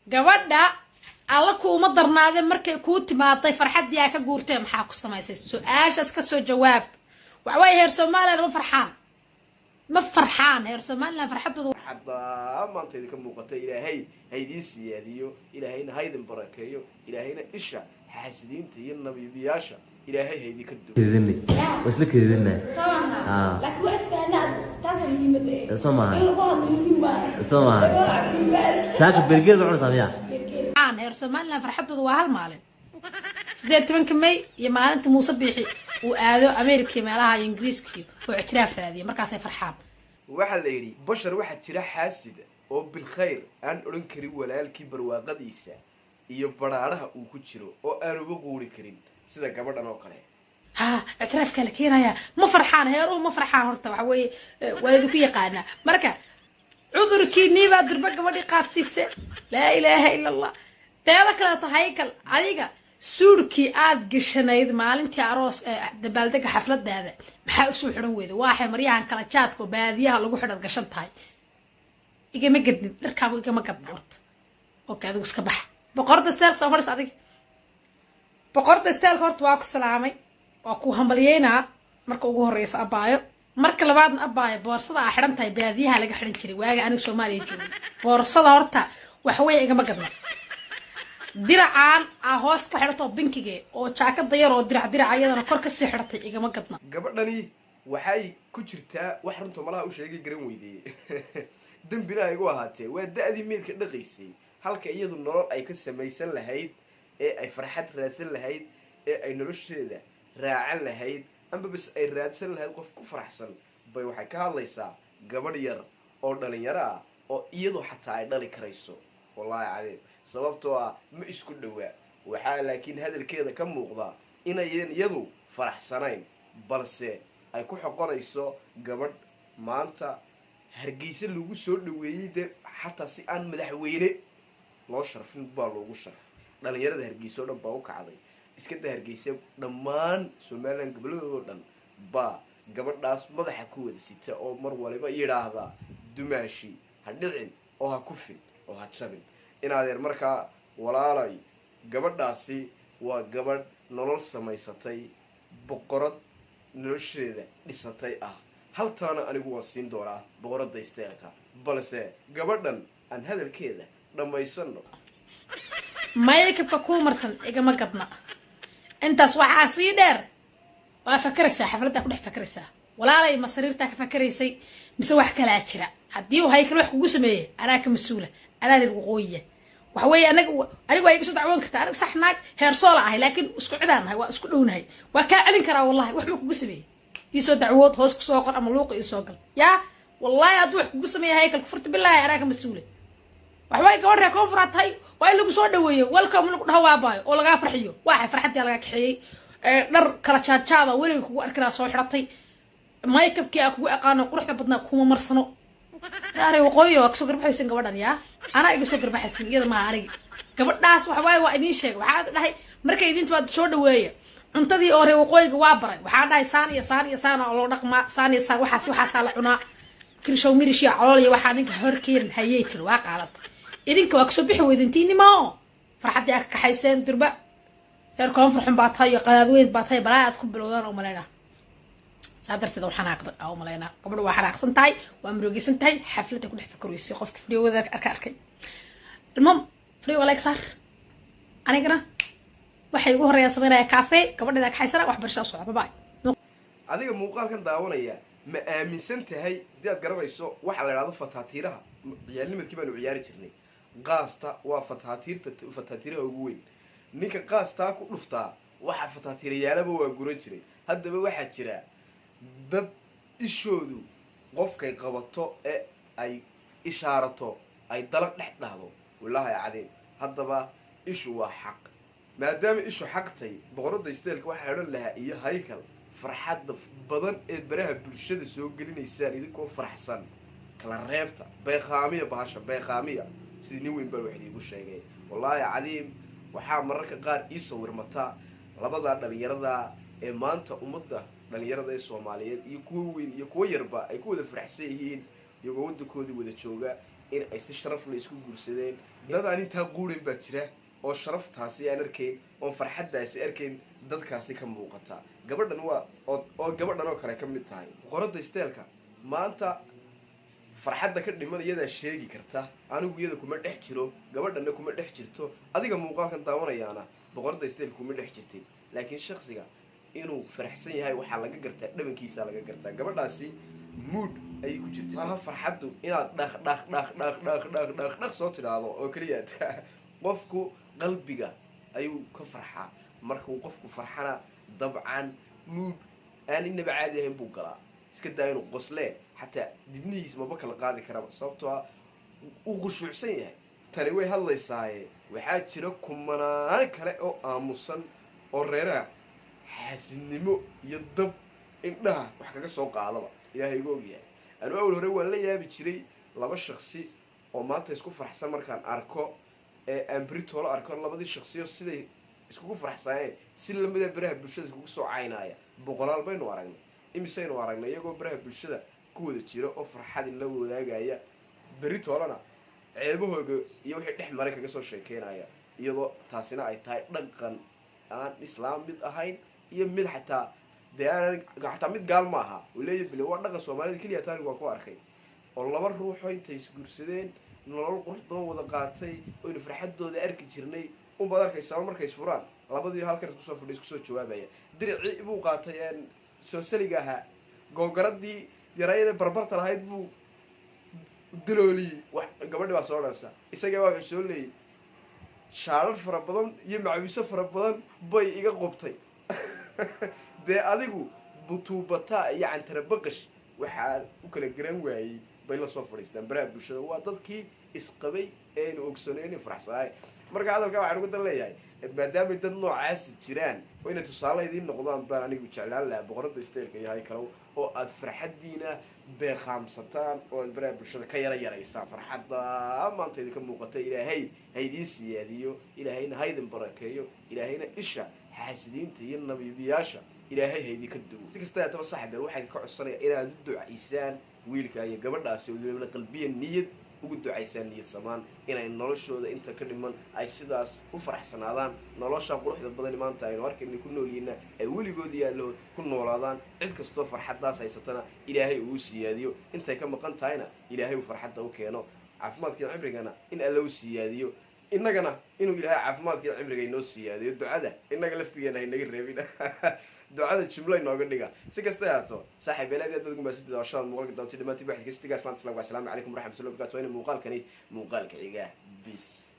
gabadha alla kuuma darnaade markay kuu timaaday farxadii ay ka guurtay maxaa ku samaysay su'aashaas ka soo jawaab waxa way heer Soomaaliya ma farxaan heer Soomaaliya farxadooda hadda maanta idinka muuqata ilaahay haydii siyaadiyo ilaahayna haydin barakeeyo ilaahayna isha xaasidiinta iyo nabiyaasha ilaahay haydii ka duw كذني بس لك كذني لكن واسفنا تاسع مهمة سمع مهمة سمع ساك برجر بعمر سامية heer Soomaaliya farxadooda waa hal maalin 18 May iyo maalinta Muuse Biixi uu aado Ameerika meelaha Ingiriiska oo ictiraaf raadiyo markaas ay farxaan waxa la yiri bashar waxa jira xaasid oo bil khayr aan oran karin walaalkii barwaaqadiisa iyo baraaraha uu ku jiro oo aan uga quuri karin sida gabadhan oo kale اعتراف kale keenaya ma farxaan heeruhu ma farxaan horta waxa way walaadu ku yaqaana marka cudurkii niba dirba gabadhi qaadsiisay la ilaaha illa allah teeda kale tahay kal adiga suurkii aad gashanayd maalintii aroos dabaaldega xafladaada maxaa u soo xiran weeday waxay maryahan kala jaadko baadiyaha lagu xidhad gashan tahay igama gadnid dharkaagu igama gadnid horta oo kaadu iska bax boqorda steel soo fadhis adiga boqorda steel horta waa ku salaamay waa ku hambalyeena marka ugu horeysa abaayo marka labaadna abaayo boorsada ay xiran tahay baadiyaha laga xiran jiray waaga aniga Soomaaliya joogay boorsada horta wax way igama gadna diracaan hoos ka xirato binkiga oo jaakada yar oo dirac ayadana kor ka sii xiratay igama gadna gabadhani waxay ku jirtaa wax runta malaha u sheegay garan weydii dambina ay ugu ahaatee waa da'dii meelka dhaqaysay halka iyadu nolol ay ka samaysan lahayd ee ay farxad raadsan lahayd ee ay nolosheeda raacan lahayd amba bas ay raadsan lahayd qof ku faraxsan bay waxay ka hadlaysaa gabadh yar oo dhalinyaro ah oo iyadu xataa ay dhali karayso wallahi cadeed sababtoo ah ma isku dhawaa waxa laakiin hadalkeeda ka muuqda inay iyadu faraxsanayn balse ay ku xoqonayso gabadh maanta hargeysa lagu soo dhaweeyay xataa si aan madaxweyne loo sharfin baa loogu sharf dhalinyarada hargeysa oo dhan baa u kacday iska hargeysa dhammaan Soomaaliland goboladooda dhan baa gabadhaas madaxa ku wada sita oo mar waliba yiraahda dumaashi ha dhicin oo ha ku fin oo ha jabin inaadeer markaa walaalay gabadhaasi waa gabadh nolol samaysatay boqorad nolosheeda dhisatay ah haltaana anigu waan siin doonaa boqorada isteelka balse gabadhan aan hadalkeeda dhamaysano maykabka ku marsan igama gadna intaas waxaa sii dheer waa fakaraysaa xafladda ku dhex fakaraysaa walaalay masariirta ka fakaraysay mise wax kala jira haddii uu haykal wax kugu sameeyay anaa ka mas'uula anaa lagu qooyay waxa weeye anigu waa iga soo dacwoon kartaa aniga sax naag heer soola ahay laakiin isku cidaanahay waa isku dhownahay waa ka celin karaa wallahi wax ma kugu sameeyay isoo dacwood hoos ku soo qor ama luuq isoo gal yaa wallahi hadduu wax kugu sameeyay haykal furta billahi anaa ka mas'uula waxa way gabadha koonfuraad tahay waa lagu soo dhaweeyo welcome lagu dhawaabayo oo laga farxiyo waxa farxadii laga kaxeeyay dhar kala jaajaaba weliga kugu arkina soo xiratay maykabkii kugu aqaano quruxda badna kuma marsano yaare waqooyi waa soo garbaxaysan gabadhan yaa ana iga soo garbaxaysan iyada ma arag gabadhaas waxa way waa idin sheeg waxa dhahay markay idintu waad soo dhaweeyo cuntadii oo reer waqooyiga waa baray waxa dhahay saan oo loo dhaqma saan waxaas la cunaa kirshow mirishi calool iyo waxa ninka horkeen hayay tir waa qaadat idinka waa kasoo bixi weydintiinimo farxadii ka kaxayseen durba reer koonfur baa tahay qadaadweyn baa tahay balaad ku bilowdaan oo maleena sadarteeda waxaan aqbal oo maleena gabadhu waa xaraaqsan tahay waa murugaysan tahay xafladda ku dhex fakaraysi qofka fiidiyowada arkay ilmo fiidiyow Alexa anigana waxay ugu horeeyaan sameynaya cafe gabadha ka xaysana wax barasho soo bye adiga muuqaalkan daawanaya ma aaminsan tahay diyaad garanayso waxa la yiraahdo fataatiiraha ciyaalnimadkii baan u ciyaari jirnay qaasta waa fataatiiraha ugu weyn ninka qaasta ku dhuftaa waxa fataatiirayaalaba waa guran jiray haddaba waxa jira dad ishoodu qofkay qabato ee ay ishaarato ay dalaq dhex dhahdo wallahi cadeen haddaba ishu waa xaq maadaama ishu xaqtay boqorada isteelka waxa xidhan lahaa iyo haykal farxadda badan ee baraha bulshada soo gelinaysaan idinkoo faraxsan kala reebta beeqaamiya bahasha beeqaamiya sidii nin weyn baa wax iigu sheegay wallahi cadiim waxaa mararka qaar ii sawirmata labada dhalinyarada ee maanta ummadda dhalinyarada ee Soomaaliyeed iyo kuwa weyn iyo kuwa yarba ay ku wada faraxsan yihiin iyagoo wadankooda wada jooga in ay si sharaf la isku guursadeen. dad aan intaa quurin baa jira oo sharaftaasi aan arkayn oo farxaddaasi arkayn dadkaasi ka muuqata. gabadhan waa oo gabadhan oo kale ka mid tahay boqorada isteelka. maanta farxadda ka dhiman iyadaa sheegi karta, anigu iyada kuma dhex jiro, gabadhanna kuma dhex jirto, adiga muuqaalkan daawanayaana boqorada isteelka kuma dhex jirtay. laakiin shaksiga inuu faraxsan yahay waxaa laga gartaa, dhabankiisa laga gartaa. gabadhaasi mood ayay ku jirtay, maaha farxaddu inaad dhaq soo tidhaahdo oo keliya. qofku qalbiga ayuu ka farxaa. markuu qofku farxana dabcan mood aan inaba caadi ahayn buu galaa. iska daa inuu qoslee, xataa dibnihiis maba kala qaadi karaba, sababtoo ah uu khushuucsan yahay. tani way hadlaysaaye waxaa jira kumanaan kale oo aamusan oo reeraha xaasidnimo iyo dab indhaha wax kaga soo qaadaba. ilaahay igu ogyahay. anu awal hore waan la yaabi jiray laba shaksi oo maanta isku farxsan markaan arko aan beritoola arko labadii shaksiyo siday iskugu farxsaneen si lamida baraha bulshada iskugu soo caynaaya. boqolaal baynu aragnay, imisaynu aragnay iyagoo baraha bulshada ku wada jira oo farxad in la wadaagaya, beritoolana ceebahooga iyo wixii dhex maray kaga soo sheekeynaya. iyadoo taasina ay tahay dhaqan aan islaam mid ahayn iyo mid xataa dee aan xataa mid gaal ma aha. uu leeyahy bile waa dhaqan soomaalida keliya taanigu waan ku arkay oo laba ruuxoo intay isguursadeen nolol qurux badan wada qaatay oynu farxaddooda arki jirnay unbaad arkaysaa markay isfuraan labadii halkan iskusoo fadhiya iskusoo jawaabaya. diricii buu qaatay soo saliga ahaa, googaradii yarayada barbarta lahayd buu dilooliyey. wax gabadhi baa soo dhansa, isaga waa wuxuu soo leeyay shaarar fara badan iyo macawiso fara badan bay iga qubtay. dee adigu butuubataa iyo cantarabaqash waxaa u kala garan waayey bay la soo fadhiistaan baraha bulshada. waa dadkii isqabay eaynu ogsoonaynin faraxsanaay. marka hadalkaa waxaan uga dan leeyahay maadaamay dad noocaasi jiraan oo inay tusaale idiin noqdaan baan anigu jeclaan lahaa boqorada isteelka yahay kalow oo aad farxaddiina beeqaamsataan oo aad baraha bulshada ka yaraysaan. farxadda maanta idinka muuqata ilaahay ha idiin siyaadiyo, ilaahayna ha idin barakeeyo, ilaahayna isha xaasidiinta iyo nabiibiyaasha ilaahay ha idinka duwo. si kasta haataba saaxiibeel waxaa idinka codsanaya inaad u ducaysaan wiilka iyo gabadhaasi oo qalbiya niyad ugu ducaysaan, niyad samaan inay noloshooda inta ka dhiman ay sidaas u faraxsanaadaan. nolosha quruxda badan maanta aynu arkayna ku noolyihiina ay weligood yaallood ku noolaadaan. cid kastoo farxaddaas haysatana ilaahay uu siyaadiyo, intay ka maqan tahayna ilaahay uu farxadda u keeno. caafimaadkiina cimrigana in alla u siyaadiyo, innagana inuu ilaahay caafimaadkiina cimriga inoo siyaadiyo. ducada innaga laftigeena haynaga reebin. ducada jumlo inooga dhiga. si kasta ahaato saaxiib eelaad aad baad ugu mahadsantihiin daawashada muuqaalka daawatay dhamaantiin waxaad kastigaa islaanta. asalaamu calaykum waraxmatullahi wabarakatuh. muuqaalkani muuqaalka xiga bis.